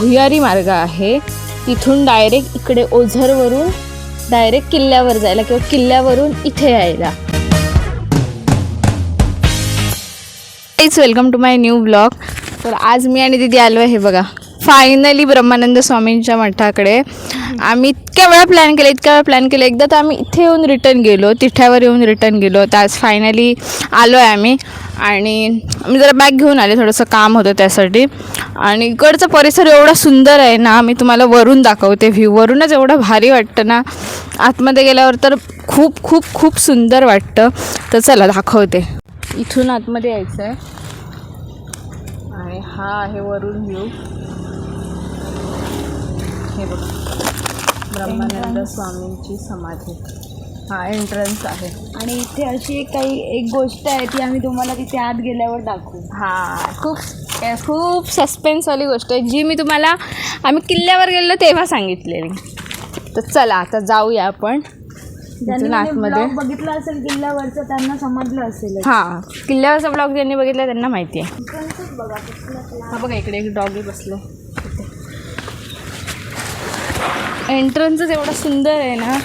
भुयारी मार्ग आहे, तिथून डायरेक्ट इकडे ओझरवरून डायरेक्ट किल्ल्यावर जायला किंवा किल्ल्यावरून इथे यायला. Welcome to my new blog. तर आज मी आणि दीदी आलो आहे बघा फायनली ब्रह्मानंद स्वामींच्या मठाकडे. आम्ही इतक्या वेळा प्लॅन केलं. एकदा तर आम्ही इथे येऊन रिटर्न गेलो, तिठ्यावर येऊन रिटर्न गेलो. तर आज फायनली आलो आहे आम्ही. आणि मी जरा बॅग घेऊन आले, थोडंसं काम होतं त्यासाठी. आणि इकडचा परिसर एवढा सुंदर आहे ना, मी तुम्हाला वरून दाखवते. व्ह्यू वरूनच एवढं भारी वाटतं ना, आतमध्ये गेल्यावर तर खूप खूप खूप सुंदर वाटतं. तर चला दाखवते. इथून आतमध्ये यायचं आहे आणि हा आहे वरून व्ह्यू. हे बघा ब्रह्मानंद स्वामींची समाधी, हा एंट्रन्स आहे. आणि इथे अशी एक गोष्ट आहे ती आम्ही तुम्हाला तिथे आत गेल्यावर दाखवू. खूप सस्पेन्सवाली गोष्ट आहे जी मी तुम्हाला आम्ही किल्ल्यावर गेलो तेव्हा सांगितलेली. तर चला आता जाऊया आपण. आतमध्ये बघितलं असेल किल्ल्यावरचं त्यांना समजलं असेल. हां, किल्ल्यावरचा ब्लॉग ज्यांनी बघितला त्यांना माहिती आहे. हा बघा इकडे एक डॉगी बसलो. एंट्रन्सच एवढा सुंदर आहे ना,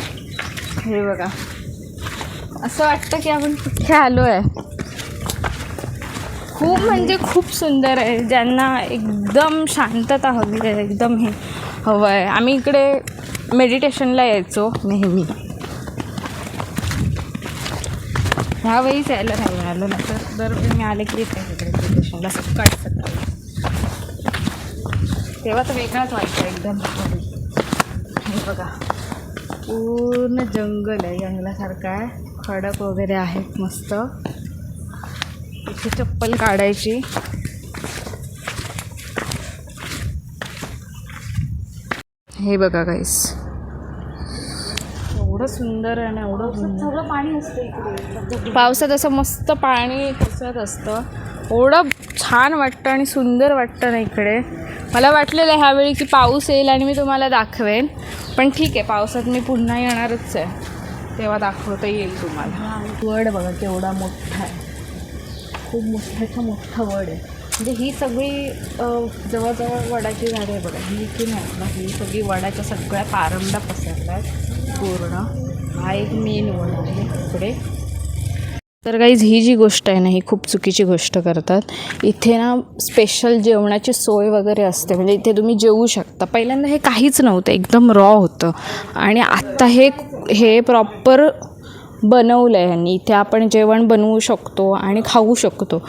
हे बघा असं वाटतं की आपण कुठे आलो आहे. खूप म्हणजे खूप सुंदर आहे. ज्यांना एकदम शांतता हवी आहे, एकदम हे हवं आहे. आम्ही इकडे मेडिटेशनला यायचो नेहमी. ह्यावेळीच यायला नाही मिळालं, नाही तर दरवेळी मी आले की येते इकडे मेडिटेशनला सकाळी. तेव्हा तर वेगळाच वाटतं एकदम. हे बघा पूर्ण जंगल आहे, जंगलासारखं आहे. खडक वगैरे आहेत मस्त. इथे चप्पल काढायची. हे बघा गाईस, एवढं सुंदर आहे ना, एवढं सगळं पाणी असतं इकडे. पावसात असं मस्त पाणी कसत असतं. एवढं छान वाटतं आणि सुंदर वाटतं ना इकडे. मला वाटलेलं आहे ह्यावेळी की पाऊस येईल आणि मी तुम्हाला दाखवेन, पण ठीक आहे, पावसात मी पुन्हा येणारच आहे, तेव्हा दाखवता येईल तुम्हाला. वड बघा केवढा मोठा आहे, खूप मोठा वड आहे. म्हणजे ही सगळी जवळजवळ वडाची झाडे आहे बघा. ही की नाही ना, ही सगळी वडाच्या सगळ्या पारंब्या पसरल्या आहेत पूर्ण. हा एक मेन वड आहे इकडे. तर गाईज ही जी गोष्ट आहे ना, ही खूप चुकीची गोष्ट करतात. इथे ना स्पेशल जेवणाची सोय वगैरे असते, म्हणजे इथे तुम्ही जेवू शकता. पहिल्यांदा हे काहीच नव्हतं, एकदम रॉ होतं. आणि आत्ता हे प्रॉपर बनवलं आहे ह्यांनी. इथे आपण जेवण बनवू शकतो आणि खाऊ शकतो.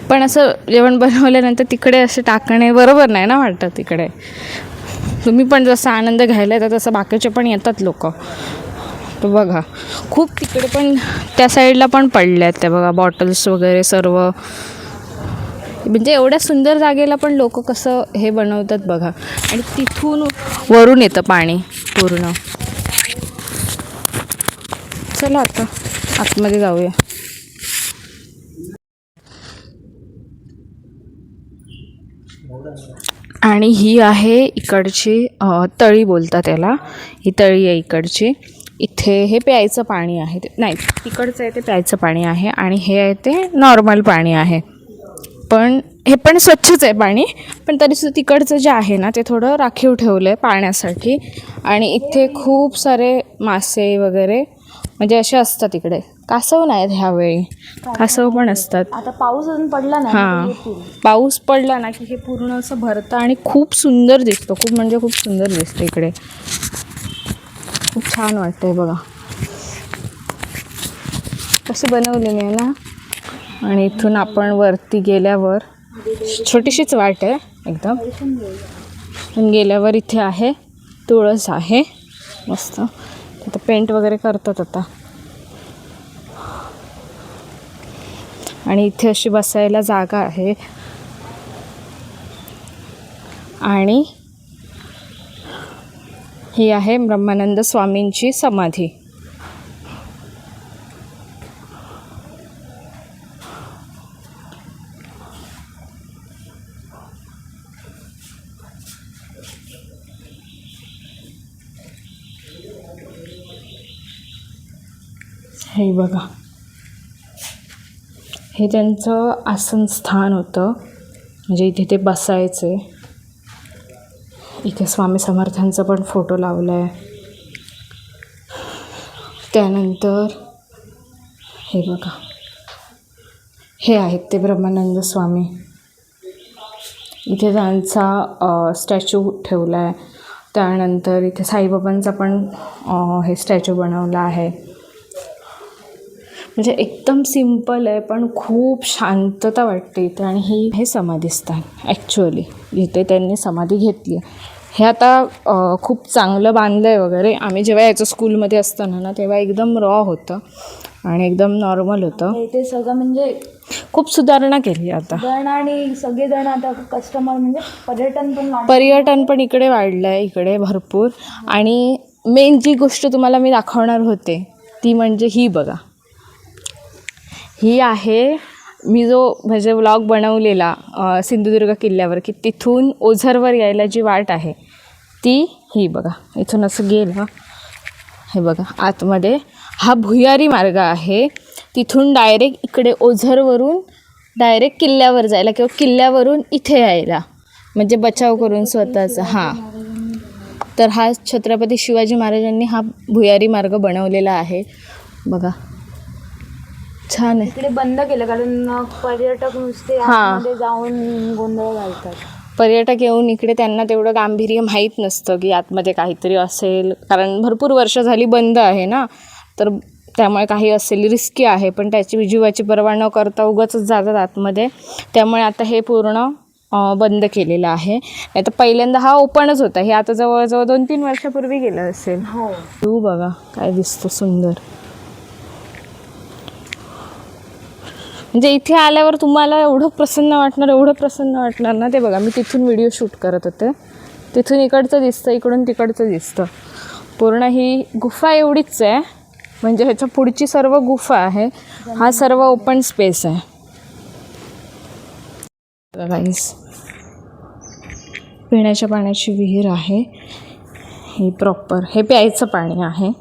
पण असं जेवण बनवल्यानंतर तिकडे असे टाकणे बरोबर नाही ना वाटतं. तिकडे तुम्ही पण जसा आनंद घ्यायला येतात तसं बाकीचे पण येतात लोक. तर बघा खूप तिकडे पण त्या साईडला पण पडले आहेत त्या बघा बॉटल्स वगैरे सर्व. म्हणजे एवढ्या सुंदर जागेला पण लोक कसं हे बनवतात बघा. आणि तिथून वरून येतं पाणी पूर्ण. चला आता आतमध्ये जाऊया. आणि ही आहे इकडची तळी बोलतात त्याला. ही तळी आहे इकडची. इथे हे प्यायचं पाणी आहे, नाही तिकडचं आहे ते प्यायचं पाणी आहे आणि हे आहे ते नॉर्मल पाणी आहे. पण हे पण स्वच्छच आहे पाणी, पण तरीसुद्धा तिकडचं जे आहे ना ते थोडं राखीव ठेवलं आहे पाण्यासाठी. आणि इथे खूप सारे मासे वगैरे म्हणजे असे असतात इकडे. कासव नाहीत ह्यावेळी, कासव पण असतात. आता पाऊस अजून पडला ना, हां पाऊस पडला ना की हे पूर्ण असं भरतं आणि खूप सुंदर दिसतं. खूप म्हणजे खूप सुंदर दिसतं इकडे. खूप छान वाटतंय बघा कशी बनवलेली आहे ना. आणि इथून आपण वरती गेल्यावर छोटीशीच वाट आहे एकदम. पण गेल्यावर इथे आहे तुळस आहे मस्त. आता पेंट वगैरे करतात आता. आणि इथे अशी बसायला जागा आहे. आणि ही आहे ब्रह्मानंद स्वामींची समाधी. हे बघा हे त्यांचं आसन स्थान होतं, म्हणजे इथे ते बसायचे. इथे स्वामी समर्थांचा पण फोटो लावला आहे. त्यानंतर हे बघा, हे आहेत ते ब्रह्मानंद स्वामी. इथे त्यांचा स्टॅच्यू ठेवला आहे. त्यानंतर इथे साईबाबांचा पण हे स्टॅच्यू बनवला आहे. म्हणजे एकदम सिम्पल आहे पण खूप शांतता वाटते इथे. आणि हे समाधीस्थान ॲक्च्युअली इथे त्यांनी समाधी घेतली आहे. हे आता खूप चांगलं बांधलं आहे वगैरे. आम्ही जेव्हा याचं स्कूलमध्ये असताना ना तेव्हा एकदम रॉ होतं आणि एकदम नॉर्मल होतं. ते सगळं म्हणजे खूप सुधारणा केली आता. जण आणि सगळेजण आता कस्टमर म्हणजे पर्यटन पण इकडे वाढलं आहे इकडे भरपूर. आणि मेन जी गोष्ट तुम्हाला मी दाखवणार होते ती म्हणजे ही बघा. ही आहे मी जो म्हणजे व्लॉग बनवलेला सिंधुदुर्ग किल्ल्यावर, की तिथून ओझरवर यायला जी वाट आहे ती ही बघा. इथून असं गेलं, हे बघा आतमध्ये हा भुयारी मार्ग आहे. तिथून डायरेक्ट इकडे ओझरवरून डायरेक्ट किल्ल्यावर जायला किंवा किल्ल्यावरून इथे यायला, म्हणजे बचाव करून स्वतःचा. हां, तर हा छत्रपती शिवाजी महाराजांनी हा भुयारी मार्ग बनवलेला आहे बघा. छान आहे. इकडे बंद केलं कारण पर्यटक नुसते आतमध्ये जाऊन गोंधळ घालतात. पर्यटक येऊन इकडे त्यांना तेवढं गांभीर्य माहीत नसतं की आतमध्ये काहीतरी असेल, कारण भरपूर वर्ष झाली बंद आहे ना, तर त्यामुळे काही असेल रिस्की आहे. पण त्याची जीवाची पर्वा न करता उगाचच जातात आतमध्ये. त्यामुळे आता हे पूर्ण बंद केलेलं आहे. नाही तर पहिल्यांदा हा ओपनच होता. हे आता जवळजवळ 2-3 वर्षापूर्वी गेलं असेल. हो, तू बघा काय दिसतं सुंदर. म्हणजे इथे आल्यावर तुम्हाला एवढं प्रसन्न वाटणार ना. ते बघा, मी तिथून व्हिडिओ शूट करत होते. तिथून इकडचं दिसतं, इकडून तिकडचं दिसतं. पूर्ण ही गुफा एवढीच आहे, म्हणजे ह्याच्या पुढची सर्व गुफा आहे. हा सर्व ओपन स्पेस आहे. गाईस, पिण्याच्या पाण्याची विहीर आहे ही प्रॉपर. हे प्यायचं पाणी आहे.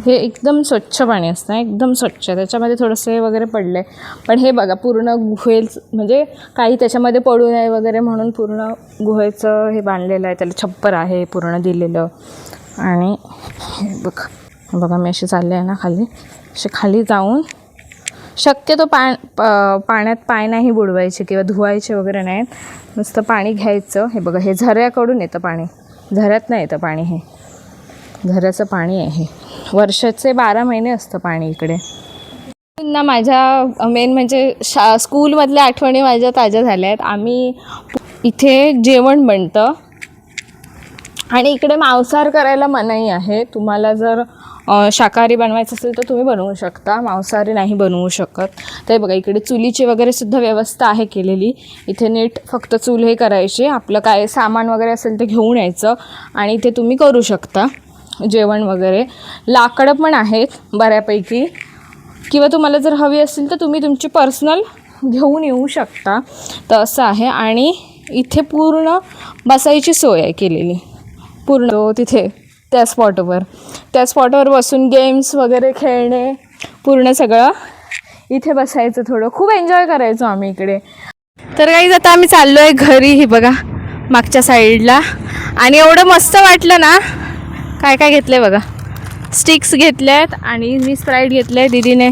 हे एकदम स्वच्छ पाणी असतं, एकदम स्वच्छ. त्याच्यामध्ये थोडंसं वगैरे पडलं आहे, पण हे बघा पूर्ण गुहेचं, म्हणजे काही त्याच्यामध्ये पडू नये वगैरे म्हणून पूर्ण गुहेचं हे बांधलेलं आहे. त्याला छप्पर आहे पूर्ण दिलेलं. आणि हे बघा मी अशी चालले आहे ना खाली, असे खाली जाऊन शक्यतो पाण्यात पाय नाही बुडवायचे किंवा धुवायचे वगैरे नाहीत. नुसतं पाणी घ्यायचं. हे बघा, हे झऱ्याकडून येतं पाणी, झऱ्यात नाही येतं पाणी. हे झऱ्याचं पाणी आहे. हे वर्षाचे 12 महिने असतं पाणी इकडे. पुन्हा माझ्या मेन म्हणजे स्कूलमधल्या आठवणी माझ्या ताज्या झाल्या आहेत. आम्ही इथे जेवण बनतं आणि इकडे मांसाहार करायला मनाई आहे. तुम्हाला जर शाकाहारी बनवायचं असेल तर तुम्ही बनवू शकता, मांसाहारी नाही बनवू शकत. तर बघा इकडे चुलीची वगैरे सुद्धा व्यवस्था आहे केलेली. इथे नीट फक्त चूल हे करायचे, आपलं काय सामान वगैरे असेल ते घेऊन यायचं आणि इथे तुम्ही करू शकता जेवण वगैरे. लाकडं पण आहेत बऱ्यापैकी, किंवा तुम्हाला जर हवी असेल तर तुम्ही तुमची पर्सनल घेऊन येऊ शकता. तर असं आहे. आणि इथे पूर्ण बसायची सोय आहे केलेली पूर्ण. तिथे त्या स्पॉटवर बसून गेम्स वगैरे खेळणे, पूर्ण सगळं इथे बसायचं. थोडं खूप एन्जॉय करायचो आम्ही इकडे. तर काही आता आम्ही चाललो आहे घरी. ही बघा मागच्या साईडला. आणि एवढं मस्त वाटलं ना. काय काय घेतलं आहे बघा, स्टिक्स घेतल्या आहेत आणि मी स्प्राईट घेतलं आहे, दीदीने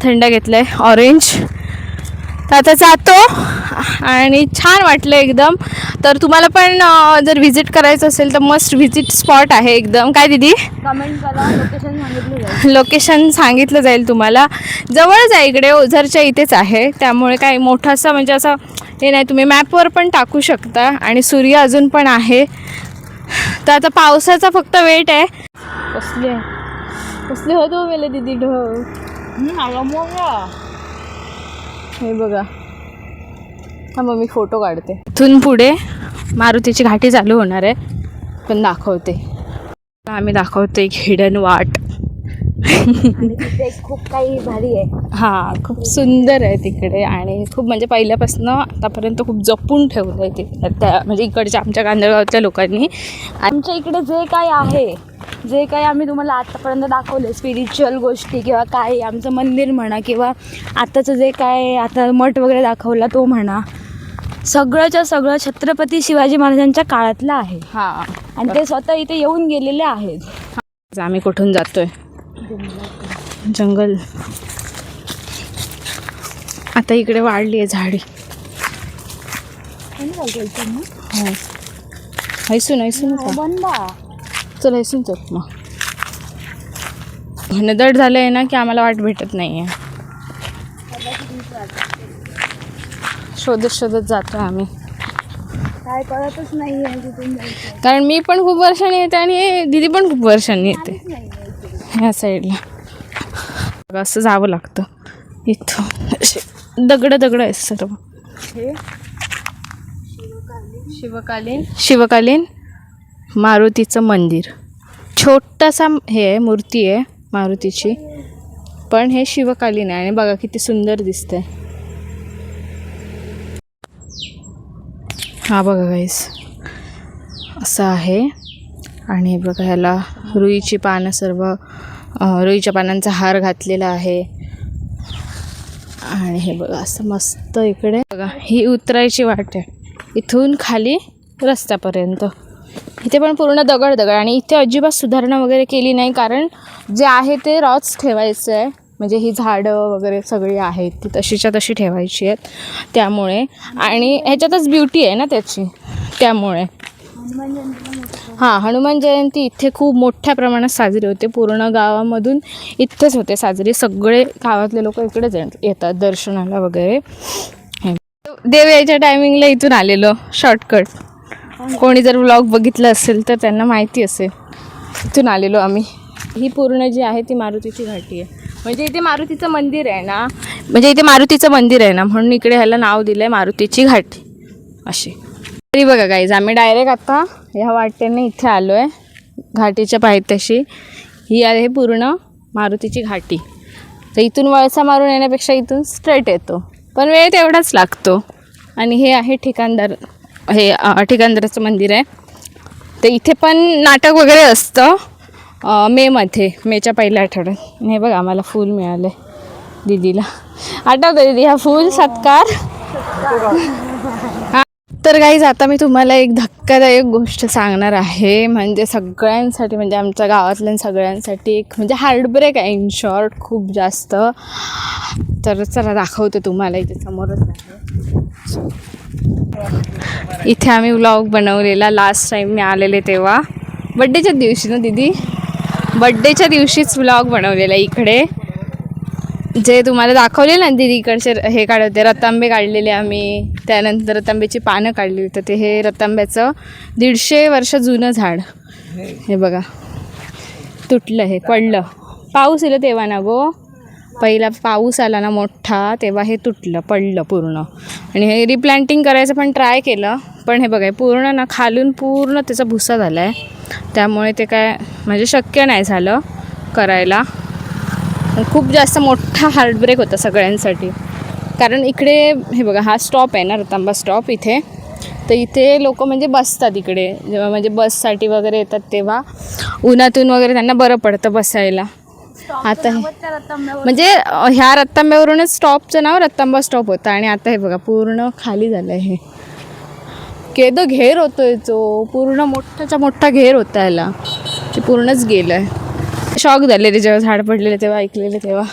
थंड घेतलं आहे ऑरेंज. तर आता जातो आणि छान वाटलं एकदम. तर तुम्हाला पण जर व्हिजिट करायचं असेल तर मस्ट व्हिजिट स्पॉट आहे एकदम. काय दीदी? कमेंट करा, लोकेशन सांगितलं जाईल. लोकेशन सांगितलं जाईल तुम्हाला. जवळच आहे, इकडे ओझरच्या इथेच आहे. त्यामुळे काय मोठं असं म्हणजे असं हे नाही, तुम्ही मॅपवर पण टाकू शकता. आणि सूर्य अजून पण आहे. तर आता पावसाचा फक्त वेट आहे. कसले होतो मेले दीदी ढग. हे बघा, हा मग मी फोटो काढते. इथून पुढे मारुतीची घाटी चालू होणार आहे, पण दाखवते. आम्ही दाखवतो एक हिडन वाट. तिथे खूप काही भारी आहे. हां, खूप सुंदर आहे तिकडे. आणि खूप म्हणजे पहिल्यापासून आतापर्यंत खूप जपून ठेवलं आहे ते त्या म्हणजे इकडच्या आमच्या कांदळगावच्या लोकांनी. आमच्या इकडे जे काय आहे, जे काही आम्ही तुम्हाला आतापर्यंत दाखवले स्पिरिच्युअल गोष्टी किंवा काय आमचं मंदिर म्हणा, किंवा आताचं जे काय आता मठ वगैरे दाखवला तो म्हणा, सगळंच्या सगळं छत्रपती शिवाजी महाराजांच्या काळातलं आहे. हां, आणि ते स्वतः इथे येऊन गेलेले आहेत. आम्ही कुठून जातोय? जंगल. आता इकडे वाढली आहे झाडी. हो, हैसून बंदा चल हैसून चल. मग घनदाट झालं आहे ना की आम्हाला वाट भेटत नाही आहे. शोधत जातो आम्ही. काय कळतच नाही आहे तिथून जायचं. कारण मी पण खूप वर्षांनी येते आणि दीदी पण खूप वर्षांनी येते ह्या साईडला. असं जावं लागतं. इथं असे दगड आहेत सर्व. हे शिवकालीन मारुतीचं मंदिर. छोटासा हे आहे, मूर्ती आहे मारुतीची, पण हे शिवकालीन आहे. आणि बघा किती सुंदर दिसतंय. हा बघा गाईस, असं आहे. आणि बघा ह्याला रुईची पानं, सर्व रुईच्या पानांचा हार घातलेला आहे. आणि हे बघा असं मस्त इकडे बघा, ही उतरायची वाट आहे इथून खाली रस्त्यापर्यंत. इथे पण पूर्ण दगड. आणि इथे अजिबात सुधारणा वगैरे केली नाही, कारण जे आहे ते रॉच ठेवायचं आहे. म्हणजे ही झाडं वगैरे सगळी आहेत ती तशीच्या तशी ठेवायची आहेत त्यामुळे. आणि ह्याच्यातच ब्युटी आहे ना त्याची, त्यामुळे. हां, हनुमान जयंती इथे खूप मोठ्या प्रमाणात साजरी होते. पूर्ण गावामधून इथेच होते साजरी. सगळे गावातले लोक इकडेच येतात दर्शनाला वगैरे. देव यायच्या टायमिंगला इथून आलेलो शॉर्टकट. कोणी जर व्लॉग बघितलं असेल तर त्यांना माहिती असेल. इथून आलेलो आम्ही. ही पूर्ण जी आहे ती मारुतीची घाटी आहे. म्हणजे इथे मारुतीचं मंदिर आहे ना, म्हणून इकडे ह्याला नाव दिलं आहे मारुतीची घाटी अशी. तरी बघा गाईज, आम्ही डायरेक्ट आता ह्या वाटेने इथे आलो आहे घाटीच्या पायथ्याशी. ही आहे पूर्ण मारुतीची घाटी. तर इथून वळसा मारून येण्यापेक्षा इथून स्ट्रेट येतो, पण वेळ तेवढाच लागतो. आणि हे आहे ठिकाणदाराचं मंदिर आहे. तर इथे पण नाटक वगैरे असतं मेच्या पहिल्या आठवड्यात. हे बघा आम्हाला फूल मिळालं आहे दीदीला. आठवतं दीदी हा फूल सत्कार? हां. तर गाईज, आता मी तुम्हाला एक धक्कादायक गोष्ट सांगणार आहे. म्हणजे सगळ्यांसाठी, म्हणजे आमच्या गावातल्या सगळ्यांसाठी एक म्हणजे हार्टब्रेक आहे इन शॉर्ट, खूप जास्त. तर चला दाखवते तुम्हाला. इथे समोरच आहे. इथे आम्ही व्लॉग बनवलेला लास्ट टाईम मी आलेले तेव्हा, बड्डेच्याच दिवशी ना दीदी, बड्डेच्या दिवशीच व्लॉग बनवलेला इकडे. जे तुम्हाला दाखवले ना दीदी, इकडचे हे काढते रतांबे काढलेले आम्ही. त्यानंतर रतांब्याची पानं काढली होती. ते हे रतांब्याचं 150 वर्ष जुनं झाड. हे बघा तुटलं, हे पडलं. पाऊस आला तेव्हा ना गो, पहिला पाऊस आला ना मोठा तेव्हा हे पडलं पूर्ण. आणि हे रिप्लांटिंग करायचं पण ट्राय केलं, पण हे बघा पूर्ण ना खालून पूर्ण त्याचा भुसा झाला आहे. त्यामुळे ते काय म्हणजे शक्य नाही झालं करायला. खूप जास्त मोठा हार्टब्रेक होता सगळ्यांसाठी. कारण इकडे हे बघा हा स्टॉप आहे ना, रतांबा स्टॉप इथे. तर इथे लोक म्हणजे बसतात इकडे, जेव्हा म्हणजे बससाठी वगैरे येतात तेव्हा उन्हातून वगैरे त्यांना बरं पडतं बसायला. आता म्हणजे ह्या रतांब्यावरूनच स्टॉपचं नाव रतांबा स्टॉप होतं. आणि आता हे बघा पूर्ण खाली झालं आहे. हे केदं घेर होतोय तो पूर्ण, मोठाच्या मोठा घेर होता ह्याला. ते पूर्णच गेलं आहे. शॉक झालेले जेव्हा झाड पडलेले तेव्हा, ऐकलेले तेव्हा.